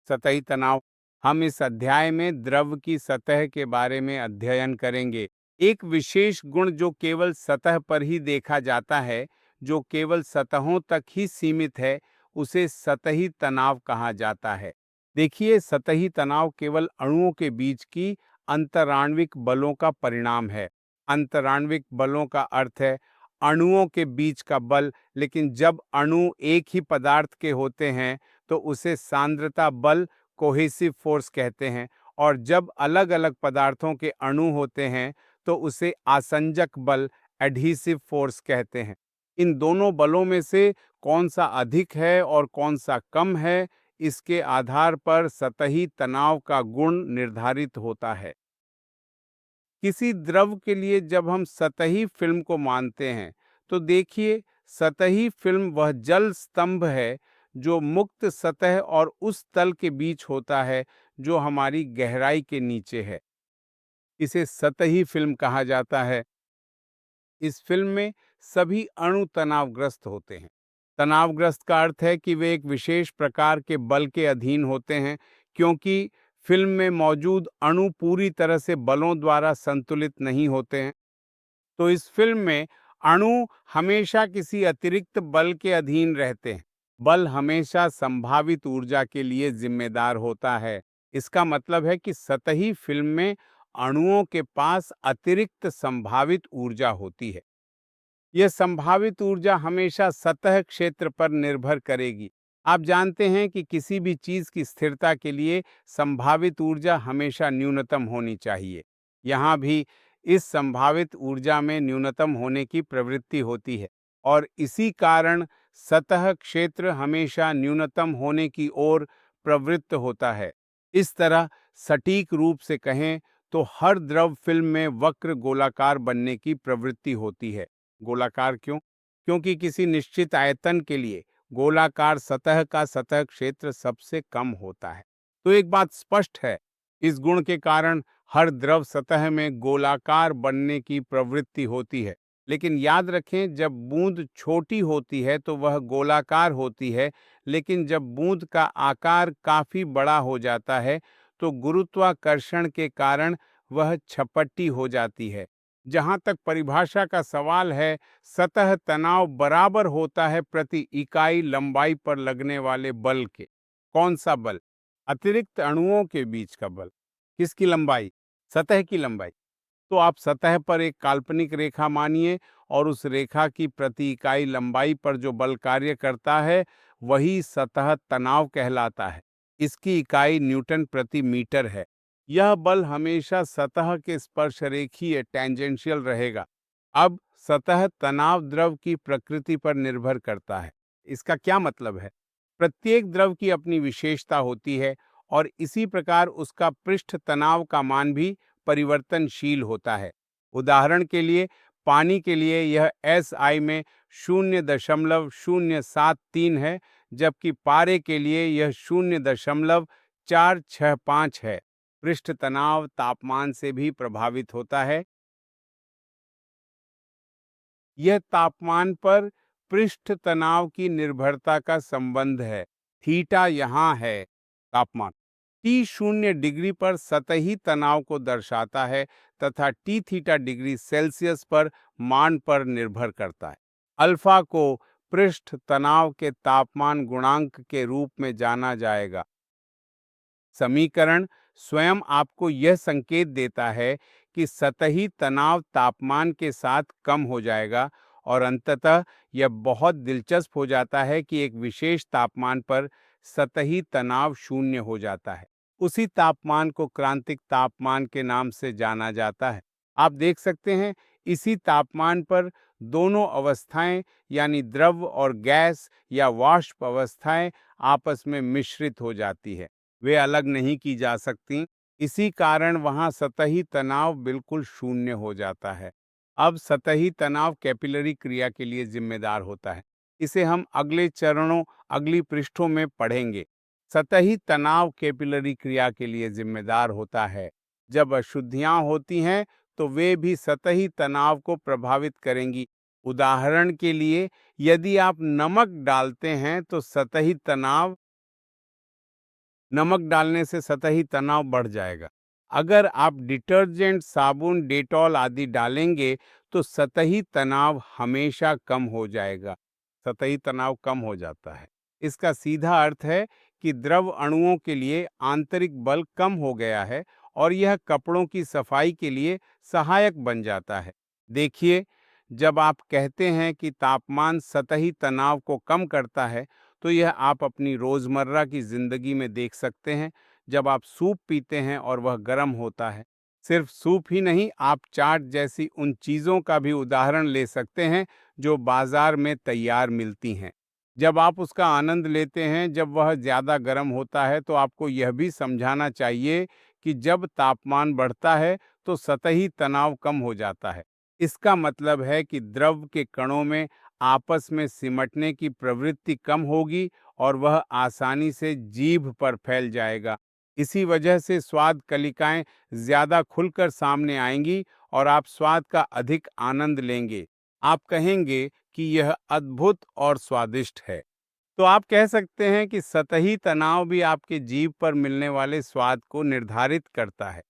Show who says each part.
Speaker 1: सतही तनाव। हम इस अध्याय में द्रव की सतह के बारे में अध्ययन करेंगे। एक विशेष गुण जो केवल सतह पर ही देखा जाता है, जो केवल सतहों तक ही सीमित है, उसे सतही तनाव कहा जाता है। देखिए, सतही तनाव केवल अणुओं के बीच की अंतराण्विक बलों का परिणाम है। अंतराण्विक बलों का अर्थ है अणुओं के बीच का बल, लेकिन जब अणु एक ही पदार्थ के होते हैं तो उसे सांद्रता बल कोहेसिव फोर्स कहते हैं, और जब अलग अलग पदार्थों के अणु होते हैं तो उसे आसंजक बल एडहीसिव फोर्स कहते हैं। इन दोनों बलों में से कौन सा अधिक है और कौन सा कम है, इसके आधार पर सतही तनाव का गुण निर्धारित होता है। किसी द्रव के लिए जब हम सतही फिल्म को मानते हैं तो देखिए, सतही फिल्म वह जल स्तंभ है जो मुक्त सतह और उस तल के बीच होता है जो हमारी गहराई के नीचे है। इसे सतही फिल्म कहा जाता है। इस फिल्म में सभी अणु तनावग्रस्त होते हैं। तनावग्रस्त का अर्थ है कि वे एक विशेष प्रकार के बल के अधीन होते हैं, क्योंकि फिल्म में मौजूद अणु पूरी तरह से बलों द्वारा संतुलित नहीं होते हैं। तो इस फिल्म में अणु हमेशा किसी अतिरिक्त बल के अधीन रहते हैं। बल हमेशा संभावित ऊर्जा के लिए जिम्मेदार होता है। इसका मतलब है कि सतही फिल्म में अणुओं के पास अतिरिक्त संभावित ऊर्जा होती है। यह संभावित ऊर्जा हमेशा सतह क्षेत्र पर निर्भर करेगी। आप जानते हैं कि किसी भी चीज की स्थिरता के लिए संभावित ऊर्जा हमेशा न्यूनतम होनी चाहिए। यहाँ भी इस संभावित ऊर्जा में न्यूनतम होने की प्रवृत्ति होती है, और इसी कारण सतह क्षेत्र हमेशा न्यूनतम होने की ओर प्रवृत्त होता है। इस तरह सटीक रूप से कहें तो हर द्रव फिल्म में वक्र गोलाकार बनने की प्रवृत्ति होती है। गोलाकार क्यों? क्योंकि किसी निश्चित आयतन के लिए गोलाकार सतह का सतह क्षेत्र सबसे कम होता है। तो एक बात स्पष्ट है, इस गुण के कारण हर द्रव सतह में गोलाकार बनने की प्रवृत्ति होती है। लेकिन याद रखें, जब बूंद छोटी होती है तो वह गोलाकार होती है, लेकिन जब बूंद का आकार काफी बड़ा हो जाता है तो गुरुत्वाकर्षण के कारण वह छपट्टी हो जाती है। जहां तक परिभाषा का सवाल है, सतह तनाव बराबर होता है प्रति इकाई लंबाई पर लगने वाले बल के। कौन सा बल? अतिरिक्त अणुओं के बीच का बल। किसकी लंबाई? सतह की लंबाई। तो आप सतह पर एक काल्पनिक रेखा मानिए, और उस रेखा की प्रति इकाई लंबाई पर जो बल कार्य करता है वही सतह तनाव कहलाता है। इसकी इकाई न्यूटन प्रति मीटर है। यह बल हमेशा सतह के स्पर्शरेखीय टेंजेंशियल रहेगा। अब सतह तनाव द्रव की प्रकृति पर निर्भर करता है। इसका क्या मतलब है? प्रत्येक द्रव की अपनी विशेषता होती है, और इसी प्रकार उसका पृष्ठ तनाव का मान भी परिवर्तनशील होता है। उदाहरण के लिए, पानी के लिए यह SI में 0.073 है, जबकि पारे के लिए यह 0.465 है। पृष्ठ तनाव तापमान से भी प्रभावित होता है। यह तापमान पर पृष्ठ तनाव की निर्भरता का संबंध है। थीटा यहाँ है तापमान। T0 डिग्री पर सतही तनाव को दर्शाता है, तथा T थीटा डिग्री सेल्सियस पर मान पर निर्भर करता है। अल्फा को पृष्ठ तनाव के तापमान गुणांक के रूप में जाना जाएगा। समीकरण स्वयं आपको यह संकेत देता है कि सतही तनाव तापमान के साथ कम हो जाएगा, और अंततः यह बहुत दिलचस्प हो जाता है कि एक विशेष तापमान पर सतही तनाव शून्य हो जाता है। उसी तापमान को क्रांतिक तापमान के नाम से जाना जाता है। आप देख सकते हैं, इसी तापमान पर दोनों अवस्थाएं यानी द्रव और गैस या वाष्प अवस्थाएं आपस में मिश्रित हो जाती है। वे अलग नहीं की जा सकती। इसी कारण वहां सतही तनाव बिल्कुल शून्य हो जाता है। अब सतही तनाव कैपिलरी क्रिया के लिए जिम्मेदार होता है। इसे हम अगले चरणों, अगली पृष्ठों में पढ़ेंगे। सतही तनाव कैपिलरी क्रिया के लिए जिम्मेदार होता है। जब अशुद्धियां होती हैं तो वे भी सतही तनाव को प्रभावित करेंगी। उदाहरण के लिए, यदि आप नमक डालते हैं तो सतही तनाव नमक डालने से सतही तनाव बढ़ जाएगा। अगर आप डिटर्जेंट, साबुन, डेटॉल आदि डालेंगे तो सतही तनाव हमेशा कम हो जाएगा। सतही तनाव कम हो जाता है। इसका सीधा अर्थ है कि द्रव अणुओं के लिए आंतरिक बल कम हो गया है और यह कपड़ों की सफाई के लिए सहायक बन जाता है। देखिए, जब आप कहते हैं कि तापमान सतही तनाव को कम करता है, तो यह आप अपनी रोजमर्रा की जिंदगी में देख सकते हैं। जब आप सूप पीते हैं और वह गर्म होता है। सिर्फ सूप ही नहीं, आप चाट जैसी उन चीजों का भी उदाहरण ले सकते हैं जो बाजार में तैयार मिलती हैं। जब आप उसका आनंद लेते हैं, जब वह ज्यादा गर्म होता है, तो आपको यह भी समझाना चाहिए कि जब तापमान बढ़ता है तो सतही तनाव कम हो जाता है। इसका मतलब है कि द्रव के कणों में आपस में सिमटने की प्रवृत्ति कम होगी और वह आसानी से जीभ पर फैल जाएगा। इसी वजह से स्वाद कलिकाएं ज्यादा खुलकर सामने आएंगी और आप स्वाद का अधिक आनंद लेंगे। आप कहेंगे कि यह अद्भुत और स्वादिष्ट है। तो आप कह सकते हैं कि सतही तनाव भी आपके जीभ पर मिलने वाले स्वाद को निर्धारित करता है।